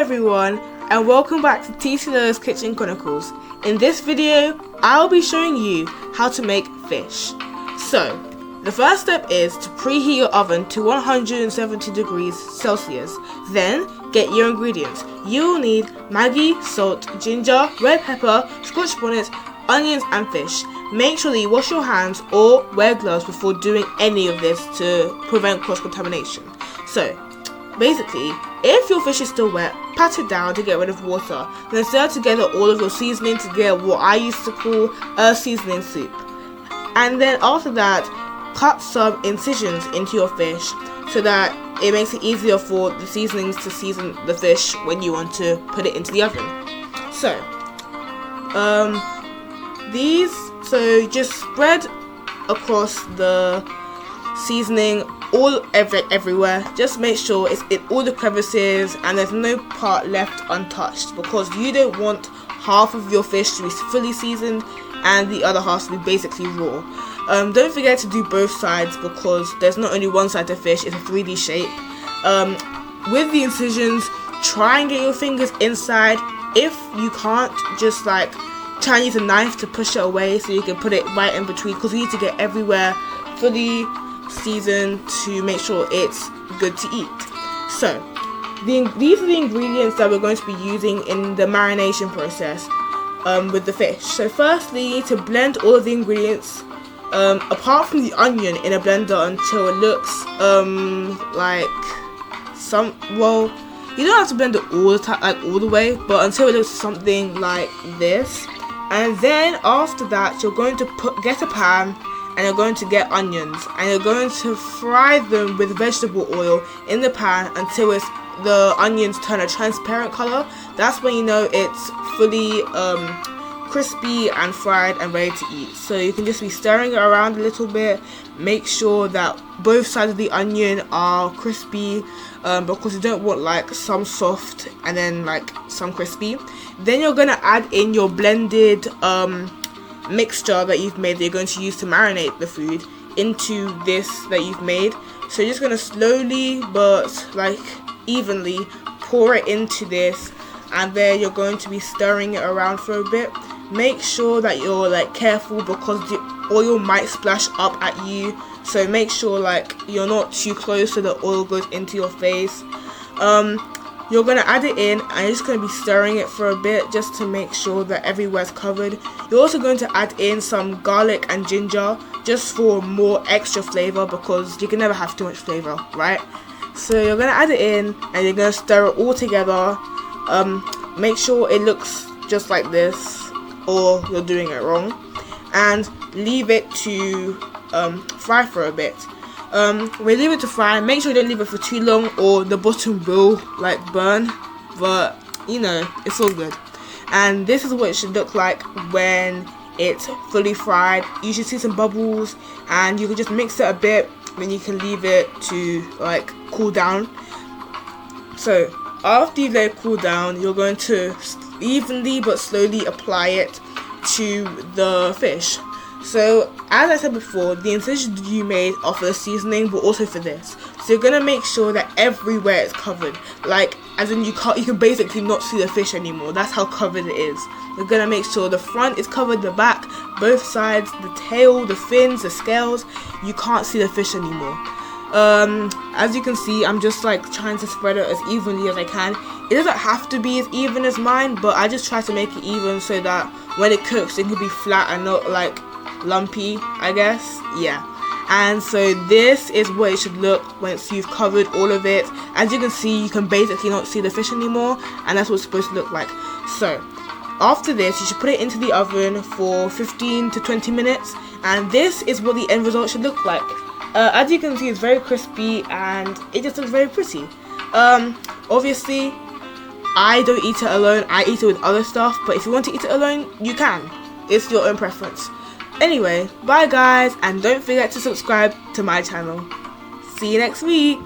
everyone, and welcome back to TCLO's Kitchen Chronicles. In this video, I'll be showing you how to make fish. So, the first step is to preheat your oven to 170 degrees Celsius. Then, get your ingredients. You'll need Maggi, salt, ginger, red pepper, scotch bonnets, onions and fish. Make sure that you wash your hands or wear gloves before doing any of this to prevent cross-contamination. So, basically, if your fish is still wet, pat it down to get rid of water. Then stir together all of your seasoning to get what I used to call a seasoning soup. And then after that, cut some incisions into your fish so that it makes it easier for the seasonings to season the fish when you want to put it into the oven. So, just spread across the seasoning everywhere. Just make sure it's in all the crevices and there's no part left untouched, because you don't want half of your fish to be fully seasoned and the other half to be basically raw. Don't forget to do both sides, because there's not only one side to fish, it's a 3D shape. With the incisions, try and get your fingers inside. If you can't, just try and use a knife to push it away so you can put it right in between, because you need to get everywhere fully seasoned to make sure it's good to eat. So these are the ingredients that we're going to be using in the marination process with the fish. So firstly, you need to blend all of the ingredients apart from the onion in a blender until it looks you don't have to blend it all the time, all the way, but until it looks something like this. And then after that, you're going to get a pan and you're going to get onions and you're going to fry them with vegetable oil in the pan until the onions turn a transparent color. That's when you know it's fully crispy and fried and ready to eat. So you can just be stirring it around a little bit. Make sure that both sides of the onion are crispy, because you don't want some soft and then some crispy. Then you're gonna add in your blended mixture that you've made that you're going to use to marinate the food into this that you've made. So you're just gonna slowly but evenly pour it into this, and then you're going to be stirring it around for a bit. Make sure that you're careful, because the oil might splash up at you, so make sure you're not too close so the oil goes into your face. You're gonna add it in and you're just gonna be stirring it for a bit just to make sure that everywhere's covered. You're also going to add in some garlic and ginger just for more extra flavor, because you can never have too much flavor, right? So you're gonna add it in and you're gonna stir it all together. Make sure it looks just like this, or you're doing it wrong, and leave it to fry for a bit. When you leave it to fry, make sure you don't leave it for too long or the bottom will burn, but it's all good. And this is what it should look like when it's fully fried. You should see some bubbles, and you can just mix it a bit, then you can leave it to cool down. So after you let it cool down, you're going to evenly but slowly apply it to the fish. So as I said before, the incisions you made are for the seasoning, but also for this. So you're gonna make sure that everywhere is covered, as in you can basically not see the fish anymore. That's how covered it is. You're gonna make sure the front is covered, the back, both sides, the tail, the fins, the scales. You can't see the fish anymore. As you can see, I'm just trying to spread it as evenly as I can. It doesn't have to be as even as mine, but I just try to make it even so that when it cooks, it can be flat and not lumpy, I guess. Yeah. And so this is what it should look once you've covered all of it. As you can see, you can basically not see the fish anymore, and that's what it's supposed to look like. So after this, you should put it into the oven for 15 to 20 minutes, and this is what the end result should look like. As you can see, it's very crispy and it just looks very pretty. Obviously, I don't eat it alone. I eat it with other stuff, but if you want to eat it alone, you can. It's your own preference. Anyway, bye guys, and don't forget to subscribe to my channel. See you next week.